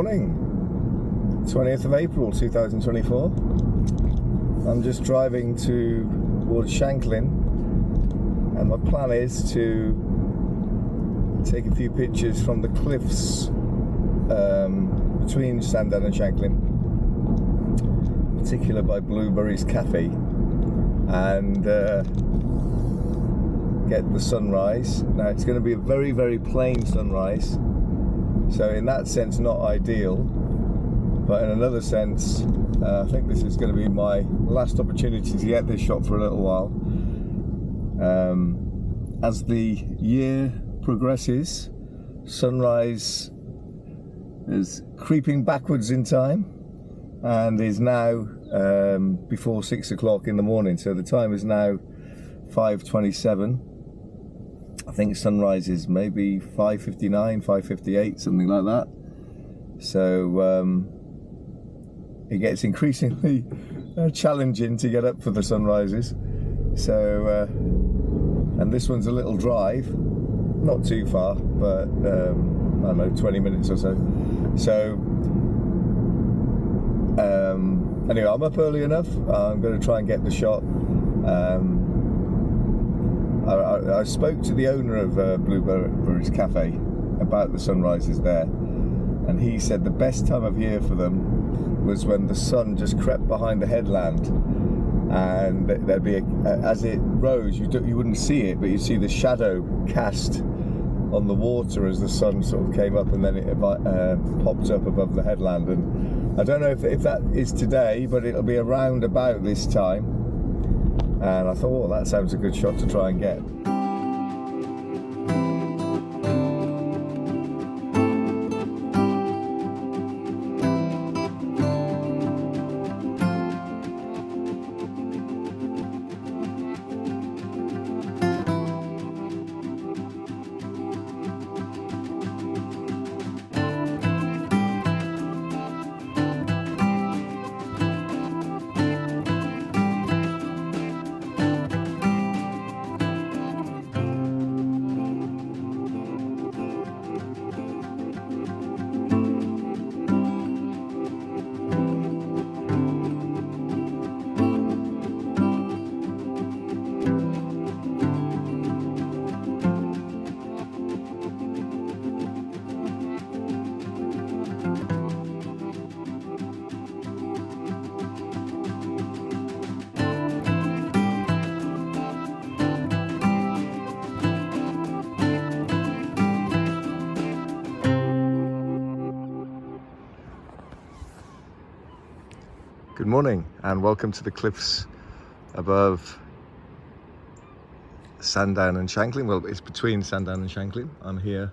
morning, 20th of April 2024. I'm just driving towards Shanklin, and my plan is to take a few pictures from the cliffs between Sandown and Shanklin, in particular by Blueberries Cafe, and get the sunrise. Now it's going to be a very, very plain sunrise, so in that sense not ideal, but in another sense I think this is going to be my last opportunity to get this shot for a little while. As the year progresses, sunrise is creeping backwards in time and is now before 6 o'clock in the morning, so the time is now 5:27. I think sunrise is maybe 5:59, 5:58, something like that. So it gets increasingly challenging to get up for the sunrises. So and this one's a little drive, not too far, but I don't know, 20 minutes or so. So anyway, I'm up early enough. I'm going to try and get the shot. I spoke to the owner of Blueberries Cafe about the sunrises there, and he said the best time of year for them was when the sun just crept behind the headland, and there'd be as it rose, you wouldn't see it, but you'd see the shadow cast on the water as the sun sort of came up, and then it popped up above the headland. And I don't know if that is today, but it'll be around about this time. And I thought, well, that sounds a good shot to try and get. Good morning and welcome to the cliffs above Sandown and Shanklin. Well, it's between Sandown and Shanklin. I'm here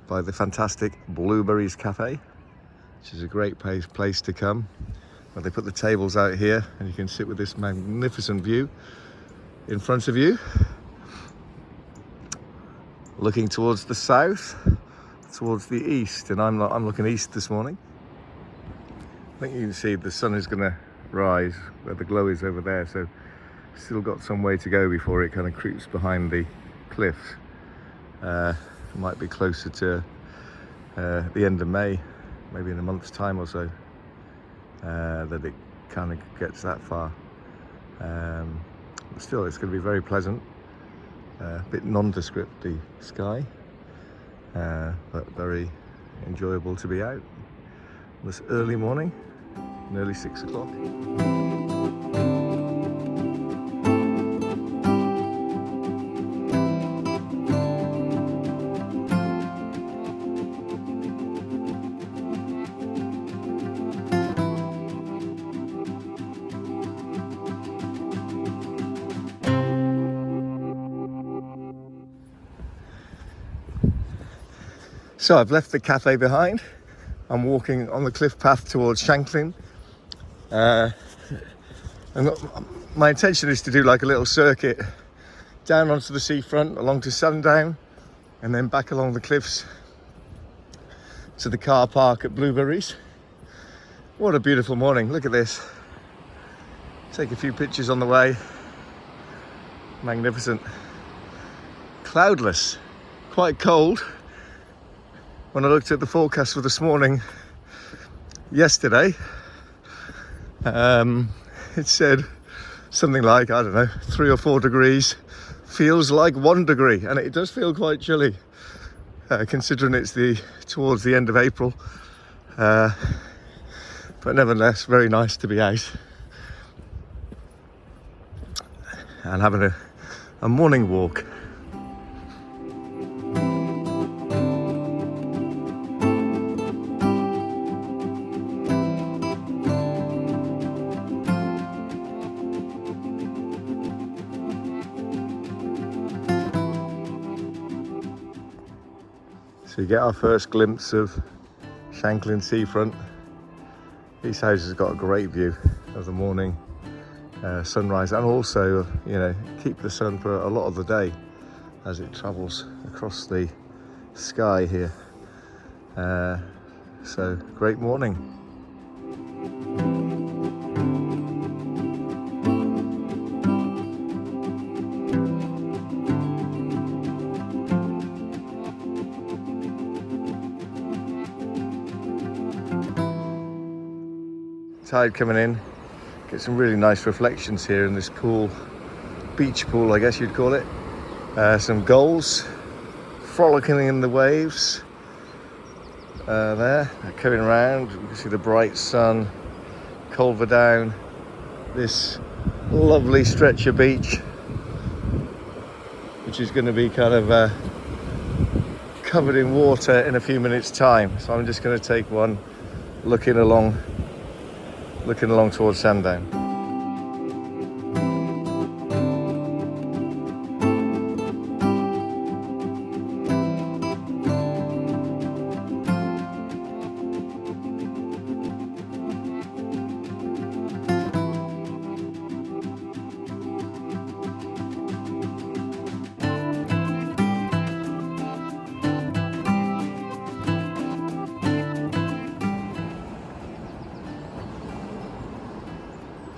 by the fantastic Blueberries Cafe, which is a great place to come. Well, they put the tables out here and you can sit with this magnificent view in front of you, looking towards the south, towards the east, and I'm looking east this morning. I think you can see the sun is going to rise where the glow is over there, so still got some way to go before it kind of creeps behind the cliffs. It might be closer to the end of May, maybe in a month's time or so, that it kind of gets that far. But still, it's going to be very pleasant, a bit nondescript, the sky, but very enjoyable to be out this early morning, nearly 6 o'clock. So I've left the cafe behind. I'm walking on the cliff path towards Shanklin. And my intention is to do like a little circuit down onto the seafront, along to Sundown, and then back along the cliffs to the car park at Blueberries. What a beautiful morning, look at this. Take a few pictures on the way. Magnificent. Cloudless, quite cold. when I looked at the forecast for this morning, yesterday, it said something like, I don't know, 3 or 4 degrees feels like 1 degree, and it does feel quite chilly, considering it's towards the end of April, but nevertheless very nice to be out and having a morning walk. So you get our first glimpse of Shanklin seafront. These houses have got a great view of the morning sunrise, and also, you know, keep the sun for a lot of the day as it travels across the sky here. So great morning. Tide coming in, get some really nice reflections here in this pool, beach pool I guess you'd call it. Some gulls frolicking in the waves there, they're coming around. You can see the bright sun, Culver Down, this lovely stretch of beach, which is going to be kind of covered in water in a few minutes time. So I'm just going to take one looking along towards Sandown.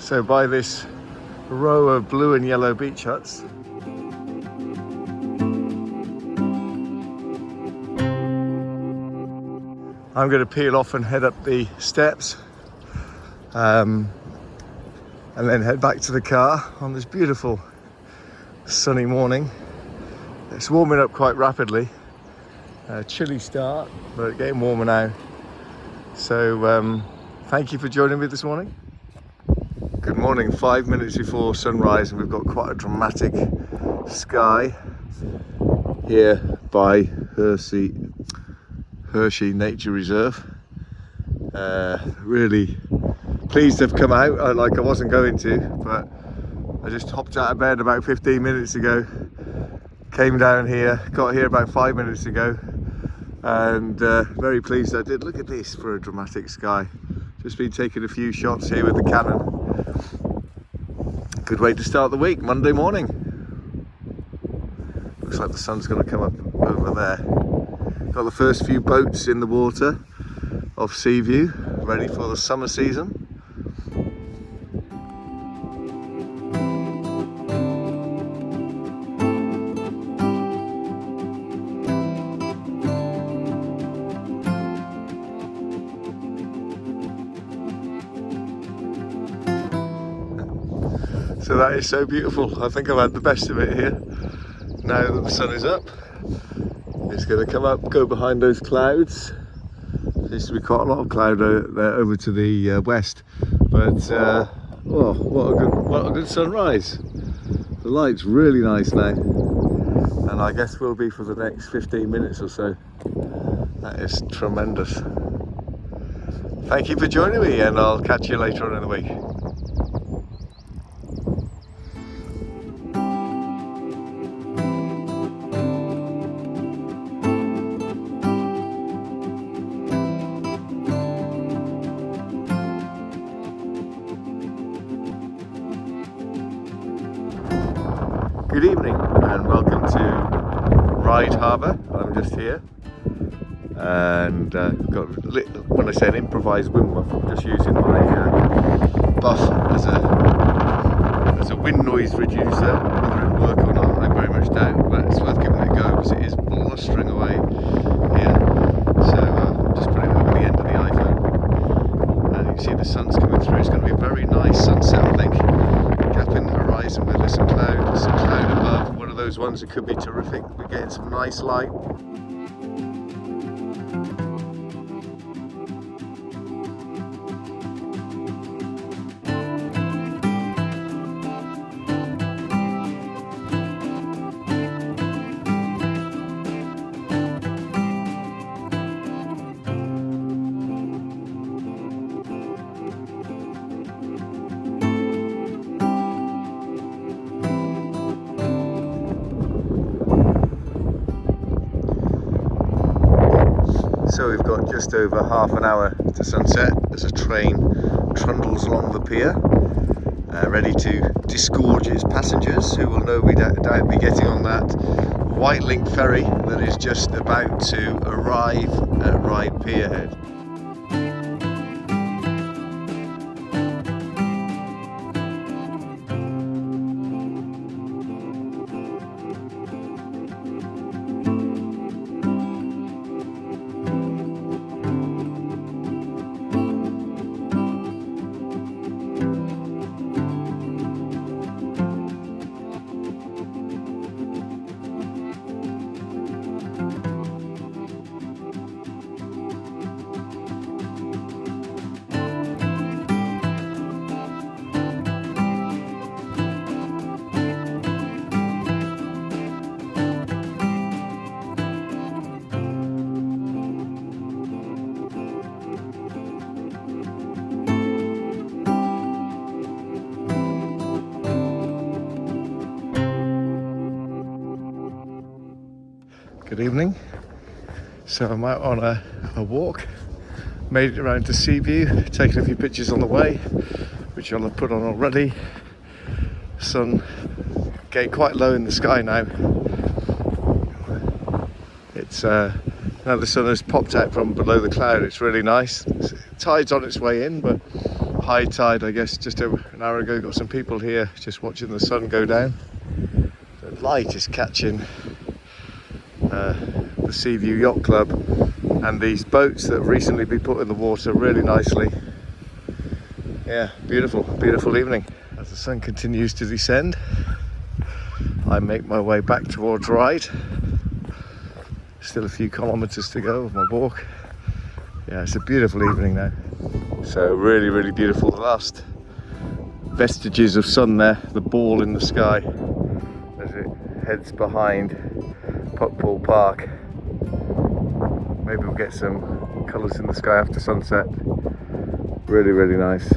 So by this row of blue and yellow beach huts, I'm going to peel off and head up the steps and then head back to the car on this beautiful sunny morning. It's warming up quite rapidly. Chilly start, but getting warmer now. So thank you for joining me this morning. Good morning, 5 minutes before sunrise, and we've got quite a dramatic sky here by Hershey Nature Reserve. Really pleased to have come out, like I wasn't going to, but I just hopped out of bed about 15 minutes ago, came down here, got here about 5 minutes ago, and very pleased I did. Look at this for a dramatic sky. Just been taking a few shots here with the Canon. Good way to start the week, Monday morning. Looks like the sun's going to come up over there. Got the first few boats in the water off Seaview, ready for the summer season. So that is so beautiful. I think I've had the best of it here. Now that the sun is up, it's going to come up, go behind those clouds. There used to be quite a lot of cloud there over to the west, but oh, what a good sunrise. The light's really nice now, and I guess will be for the next 15 minutes or so. That is tremendous. Thank you for joining me, and I'll catch you later on in the week. Good evening and welcome to Ryde Harbour. I'm just here, and when I say an improvised wind muff, I'm just using my buff as a wind noise reducer. Whether it'll work or not, I very much doubt, but it's worth giving it a go because it is blustering away here. So You see the sun's coming through. It's going to be a very nice sunset, I think. Gap in the horizon where there's some cloud above. One of those ones that could be terrific. We're getting some nice light. So we've got just over half an hour to sunset as a train trundles along the pier, ready to disgorge its passengers, who will no doubt be getting on that White Link ferry that is just about to arrive at Ryde Pierhead. Good evening. So I'm out on a walk, made it around to Seaview, taken a few pictures on the way, which I'll have put on already. Sun getting quite low in the sky now. It's now the sun has popped out from below the cloud. It's really nice. Tide's on its way in, but high tide, I guess, just over an hour ago. Got some people here just watching the sun go down. The light is catching the Seaview Yacht Club and these boats that have recently been put in the water really nicely. Yeah, beautiful, beautiful evening. As the sun continues to descend, I make my way back towards Ryde. Still a few kilometres to go of my walk. Yeah, it's a beautiful evening now. So really, really beautiful. The last vestiges of sun there, the ball in the sky as it heads behind Puckpool Park. Maybe we'll get some colours in the sky after sunset. Really, really nice.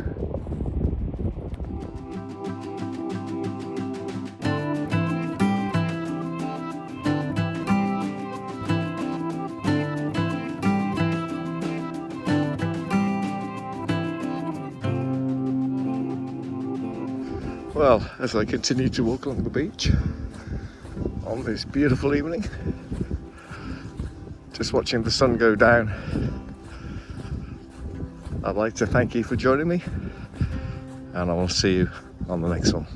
Well, as I continue to walk along the beach on this beautiful evening, just watching the sun go down, I'd like to thank you for joining me, and I will see you on the next one.